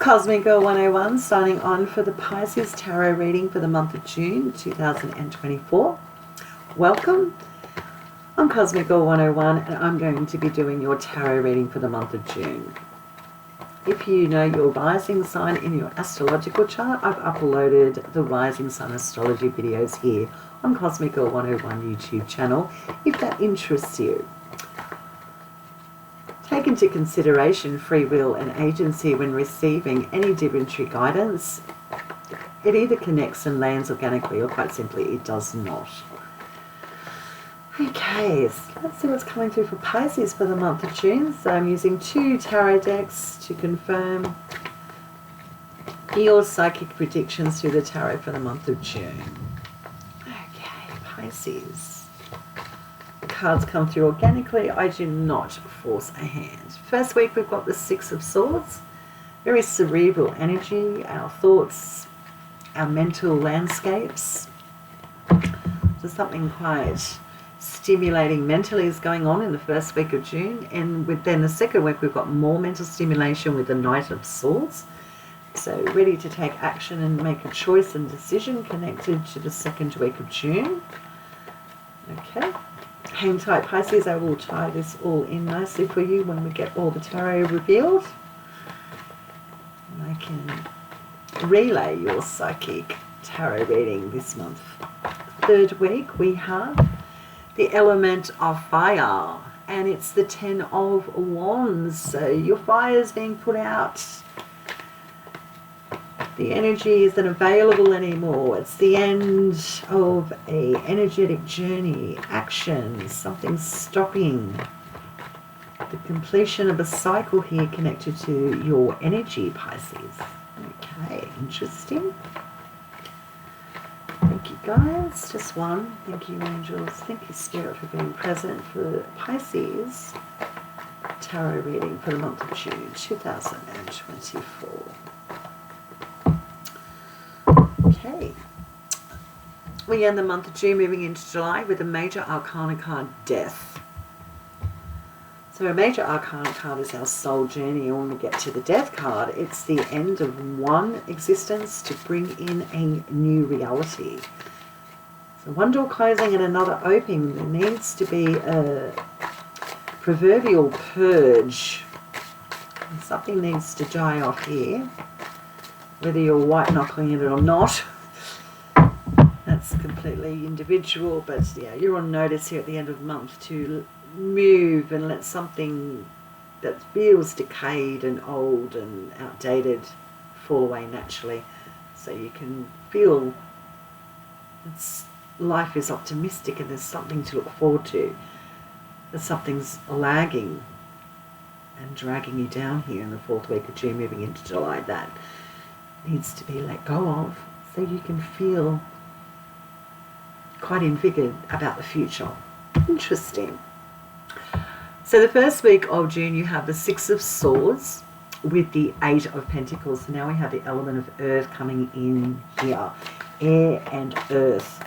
Cosmic Girl 101 signing on for the Pisces Tarot reading for the month of June 2024. Welcome. I'm Cosmic Girl 101 and I'm going to be doing your tarot reading for the month of June. If you know your rising sign in your astrological chart, I've uploaded the rising sign astrology videos here on Cosmic Girl 101 YouTube channel if that interests you. Take into consideration free will and agency when receiving any divinatory guidance. It either connects and lands organically or quite simply it does not. Okay, so let's see what's coming through for Pisces for the month of June. So I'm using 2 tarot decks to confirm your psychic predictions through the tarot for the month of June. Okay, Pisces. Cards come through organically. I do not force a hand. First week we've got the 6 of Swords, very cerebral energy, our thoughts, our mental landscapes. So something quite stimulating mentally is going on in the first week of June, and then the second week we've got more mental stimulation with the Knight of Swords. So ready to take action and make a choice and decision connected to the second week of June. Okay. Hang tight, Pisces. I will tie this all in nicely for you when we get all the tarot revealed. And I can relay your psychic tarot reading this month. Third week we have the element of fire, and it's the 10 of Wands. So your fire is being put out. The energy isn't available anymore. It's the end of a energetic journey, action, something stopping. The completion of a cycle here connected to your energy, Pisces. Okay, interesting. Thank you, guys. Just one. Thank you, angels. Thank you, Spirit, for being present for Pisces tarot reading for the month of June 2024. Okay, we end the month of June moving into July with a major arcana card, Death. So a major arcana card is our soul journey, and when we get to the Death card, it's the end of one existence to bring in a new reality. So one door closing and another opening. There needs to be a proverbial purge. Something needs to die off here. Whether you're white knuckling it or not, that's completely individual, but yeah, you're on notice here at the end of the month to move and let something that feels decayed and old and outdated fall away naturally, so you can feel life is optimistic and there's something to look forward to. That something's lagging and dragging you down here in the 4th week of June moving into July. That needs to be let go of so you can feel quite invigorated about the future. Interesting. So the first week of June you have the 6 of Swords with the 8 of Pentacles. So now we have the element of earth coming in here, air and earth.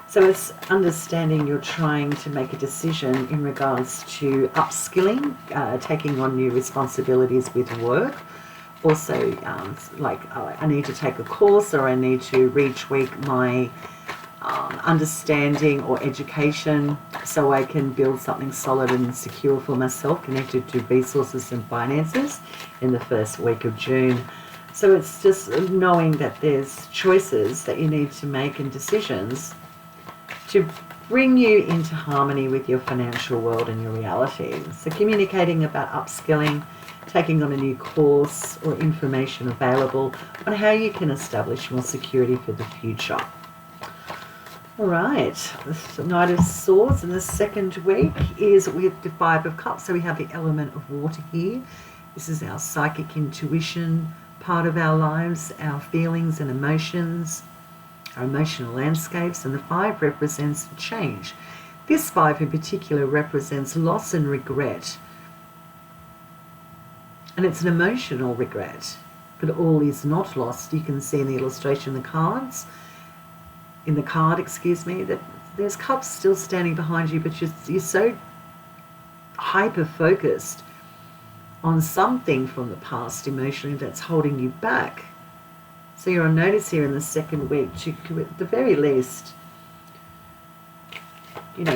So it's understanding you're trying to make a decision in regards to upskilling, taking on new responsibilities with work. Also, I need to take a course, or I need to retweak my understanding or education so I can build something solid and secure for myself connected to resources and finances in the first week of June. So it's just knowing that there's choices that you need to make and decisions to bring you into harmony with your financial world and your reality. So communicating about upskilling, taking on a new course or information available on how you can establish more security for the future. All right, the Knight of Swords in the second week is with the 5 of Cups. So we have the element of water here. This is our psychic intuition part of our lives, our feelings and emotions, our emotional landscapes, and the 5 represents change. This 5 in particular represents loss and regret. And it's an emotional regret, but all is not lost. You can see in the illustration, the cards, that there's cups still standing behind you, but you're so hyper-focused on something from the past emotionally that's holding you back. So you're on notice here in the second week to, at the very least,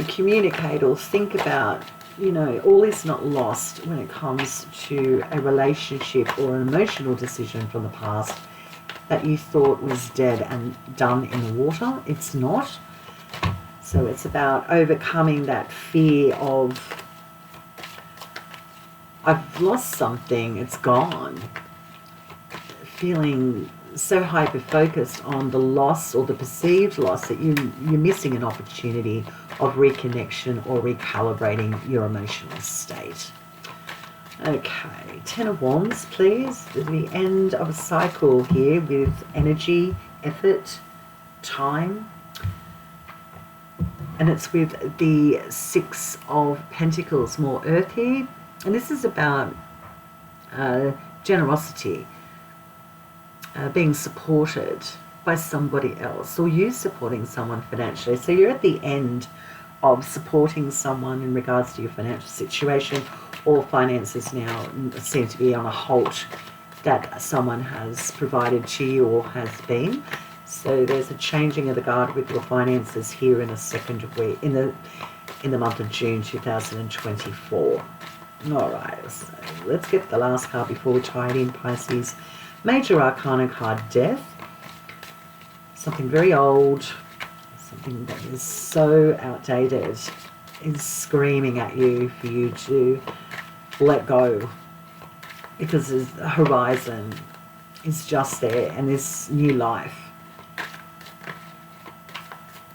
communicate or think about, all is not lost when it comes to a relationship or an emotional decision from the past that you thought was dead and done in the water. It's not. So it's about overcoming that fear of, I've lost something, it's gone. Feeling so hyper-focused on the loss or the perceived loss that you're missing an opportunity of reconnection or recalibrating your emotional state. Okay, Ten of Wands, please. At the end of a cycle here with energy, effort, time. And it's with the Six of Pentacles, more earth here. And this is about generosity, being supported by somebody else, or you supporting someone financially. So you're at the end of supporting someone in regards to your financial situation, or finances now seem to be on a halt that someone has provided to you or has been. So there's a changing of the guard with your finances here in a second week, in the month of June 2024. All right, so let's get the last card before we tie it in, Pisces. Major Arcana card, Death. Something very old, something that is so outdated, is screaming at you for you to let go, because the horizon is just there and this new life.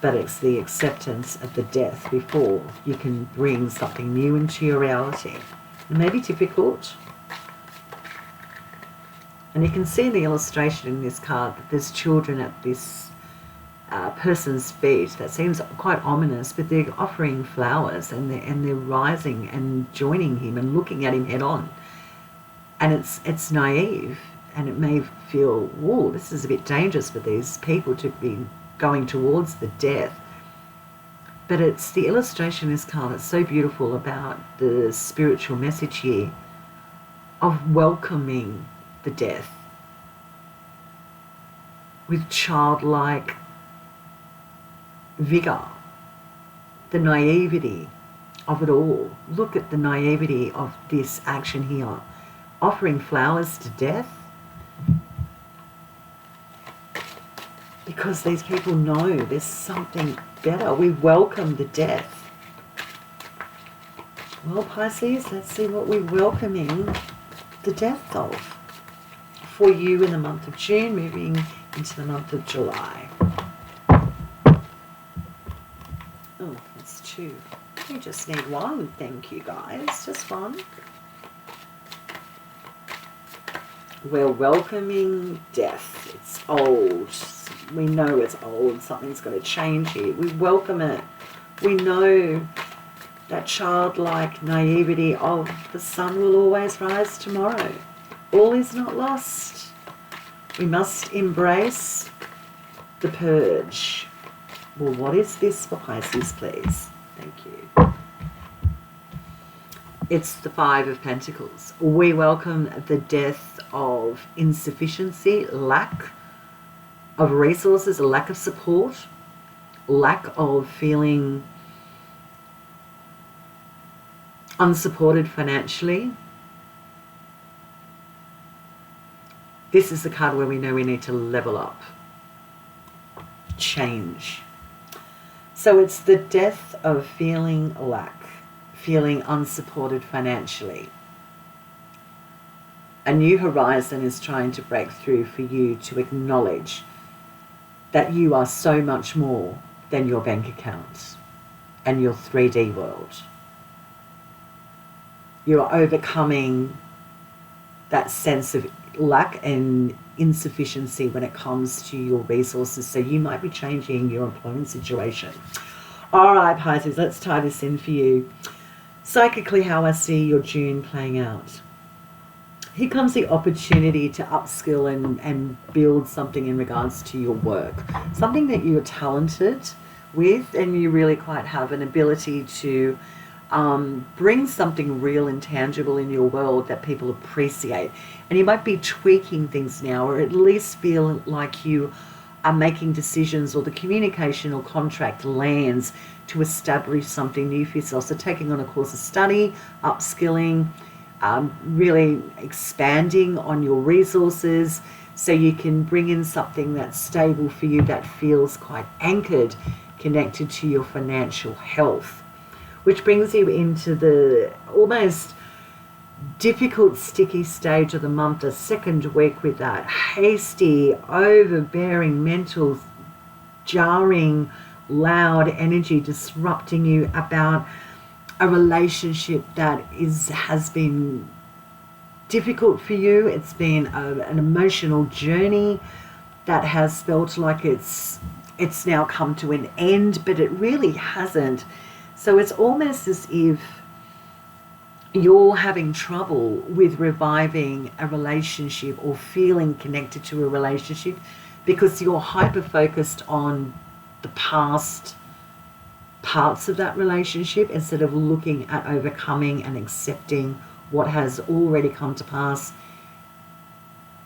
But it's the acceptance of the death before you can bring something new into your reality. It may be difficult. And you can see in the illustration in this card that there's children at this person's feet. That seems quite ominous, but they're offering flowers and they're rising and joining him and looking at him head on. And it's naive, and it may feel, whoa, this is a bit dangerous for these people to be going towards the death. But it's the illustration in this card that's so beautiful about the spiritual message here of welcoming the death with childlike vigor, the naivety of it all. Look at the naivety of this action here, offering flowers to death, because these people know there's something better. We welcome the death. Well, Pisces, let's see what we're welcoming the death of for you in the month of June, moving into the month of July. Oh, that's two. We just need one. Thank you, guys. Just one. We're welcoming death. It's old. We know it's old. Something's going to change here. We welcome it. We know that childlike naivety of the sun will always rise tomorrow. All is not lost. We must embrace the purge. Well, what is this for Pisces, please? Thank you. It's the Five of Pentacles. We welcome the death of insufficiency, lack of resources, a lack of support, lack of feeling unsupported financially. This is the card where we know we need to level up, change. So it's the death of feeling lack, feeling unsupported financially. A new horizon is trying to break through for you to acknowledge that you are so much more than your bank account and your 3D world. You are overcoming that sense of lack and insufficiency when it comes to your resources. So you might be changing your employment situation. All right, Pisces, let's tie this in for you. Psychically, how I see your June playing out. Here comes the opportunity to upskill and build something in regards to your work. Something that you're talented with and you really quite have an ability to bring something real and tangible in your world that people appreciate. And you might be tweaking things now, or at least feel like you are making decisions, or the communication or contract lands to establish something new for yourself. So taking on a course of study, upskilling, really expanding on your resources so you can bring in something that's stable for you, that feels quite anchored, connected to your financial health. Which brings you into the almost difficult, sticky stage of the month, the second week, with that hasty, overbearing, mental, jarring, loud energy disrupting you about a relationship that has been difficult for you. It's been an emotional journey that has felt like it's now come to an end, but it really hasn't. So it's almost as if you're having trouble with reviving a relationship or feeling connected to a relationship because you're hyper-focused on the past parts of that relationship instead of looking at overcoming and accepting what has already come to pass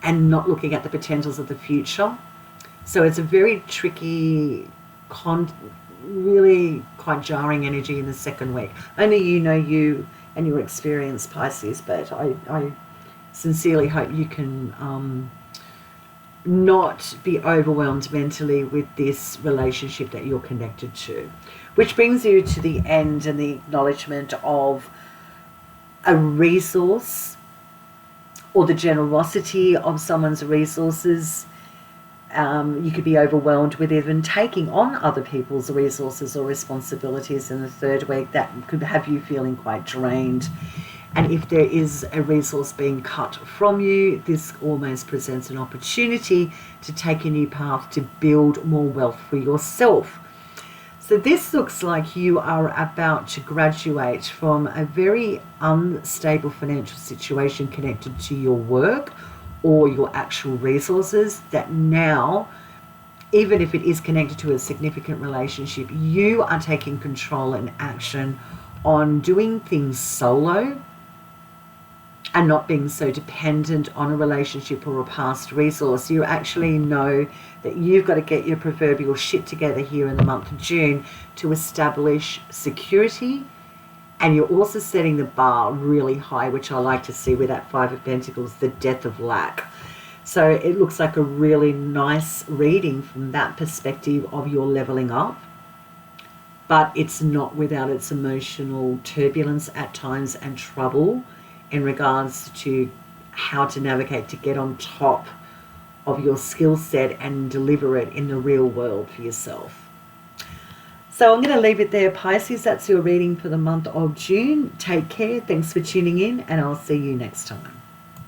and not looking at the potentials of the future. So it's a very tricky, really quite jarring energy in the second week. Only you know you and your experience, Pisces, but I sincerely hope you can not be overwhelmed mentally with this relationship that you're connected to. Which brings you to the end and the acknowledgement of a resource or the generosity of someone's resources. You could be overwhelmed with even taking on other people's resources or responsibilities in the third week. That could have you feeling quite drained. And if there is a resource being cut from you, this almost presents an opportunity to take a new path to build more wealth for yourself. So this looks like you are about to graduate from a very unstable financial situation connected to your work or your actual resources, that now, even if it is connected to a significant relationship, you are taking control and action on doing things solo and not being so dependent on a relationship or a past resource. You actually know that you've got to get your proverbial shit together here in the month of June to establish security. And you're also setting the bar really high, which I like to see with that Five of Pentacles, the death of lack. So it looks like a really nice reading from that perspective of your leveling up. But it's not without its emotional turbulence at times and trouble in regards to how to navigate to get on top of your skill set and deliver it in the real world for yourself. So I'm going to leave it there, Pisces. That's your reading for the month of June. Take care. Thanks for tuning in, and I'll see you next time.